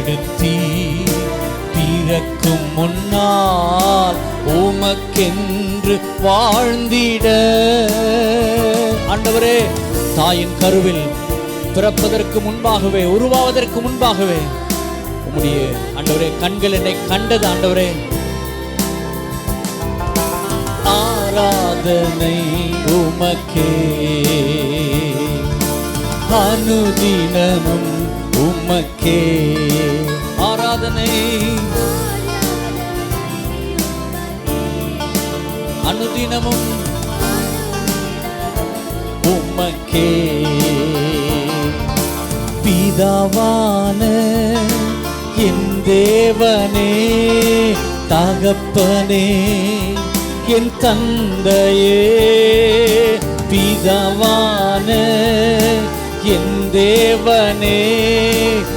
எடுத்தி பிறக்கும் முன்னால் உமக்கென்று வாழ்ந்திட. ஆண்டவரே, தாயின் கருவில் பிறப்பதற்கு முன்பாகவே, உருவாவதற்கு முன்பாகவே உம்முடைய ஆண்டவரே கண்கள் என்னை கண்டது. ஆண்டவரே, ஆராதனை உமக்கே, அனுதினமும் உமக்கே. ஆராதனை அனுதினமும் உமக்கே. பிதாவான என் தேவனே, தகப்பனே, என் தந்தையே, பிதாவான என் தேவனே,